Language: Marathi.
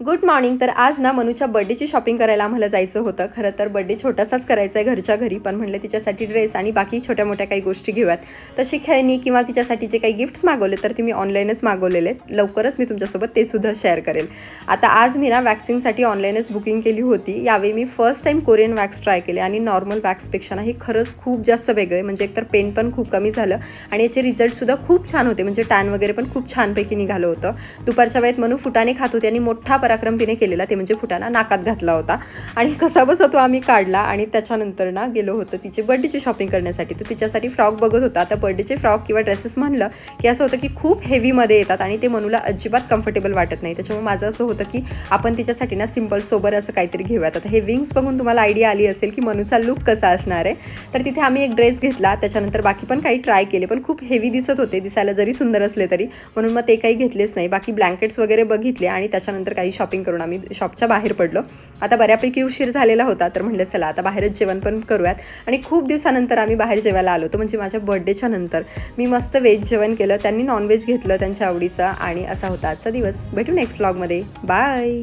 Good morning. तर आज ना मनूच्या बर्थडेची शॉपिंग करायला आम्हाला जायचं होतं. खरं तर बर्थडे छोटासाच करायचा आहे घरच्या घरी, पण म्हणलं तिच्यासाठी ड्रेस आणि बाकी छोट्या मोठ्या काही गोष्टी घेऊयात. तशी खेळणी किंवा तिच्यासाठी जे काही गिफ्ट्स मागवले तर ते मी ऑनलाईनच मागवलेले आहेत. लवकरच मी तुमच्यासोबत ते सुद्धा शेअर करेल. आता आज मी ना वॅक्सिंगसाठी ऑनलाईनच बुकिंग केली होती. यावेळी मी first time Korean wax try केले आणि नॉर्मल वॅक्सपेक्षा ना हे खरंच खूप जास्त वेगळे, म्हणजे एकतर पेन पण खूप कमी झालं आणि याचे रिझल्टसुद्धा खूप छान होते. म्हणजे टॅन वगैरे पण खूप छानपैकी निघालं होतं. दुपारच्या वेळेत मनू फुटाणे खात होते आणि मोठा पराक्रम तिने केलेला, ते म्हणजे फुटाणा नाकात घातला होता आणि कसा बसा तो आम्ही काढला. आणि त्याच्यानंतर ना गेलो होतो तिची बर्थडेची शॉपिंग करण्यासाठी. तर तिच्यासाठी फ्रॉक बघत होता. आता बर्थडेचे फ्रॉक किंवा ड्रेसेस म्हणलं की असं होतं की खूप हेवीमध्ये येतात आणि ते मनूला अजिबात कम्फर्टेबल वाटत नाही. त्याच्यामुळे माझं असं होतं की आपण तिच्यासाठी ना सिम्पल सोबर असं काहीतरी घेऊयात. आता हे विंग्स बघून तुम्हाला आयडिया आली असेल की मनूचा लुक कसा असणार आहे. तर तिथे आम्ही एक ड्रेस घेतला. त्याच्यानंतर बाकी पण काही ट्राय केले, पण खूप हेवी दिसत होते दिसायला जरी सुंदर असले तरी, म्हणून मग ते काही घेतलेच नाही. बाकी ब्लँकेट्स वगैरे बघितले आणि त्याच्यानंतर काही शॉपिंग करून आम्ही शॉपच्या बाहेर पडलो. आता बऱ्यापैकी उशीर झालेला होता, तर म्हणलं चला आता बाहेरच जेवण पण करूयात. आणि खूप दिवसानंतर आम्ही बाहेर जेवायला आलो होतो, म्हणजे माझ्या बर्थडेच्या नंतर. मी मस्त व्हेज जेवण केलं, त्यांनी नॉनव्हेज घेतलं त्यांच्या आवडीचं, आणि असा होता आजचा दिवस. भेटू नेक्स्ट व्लॉगमध्ये. बाय.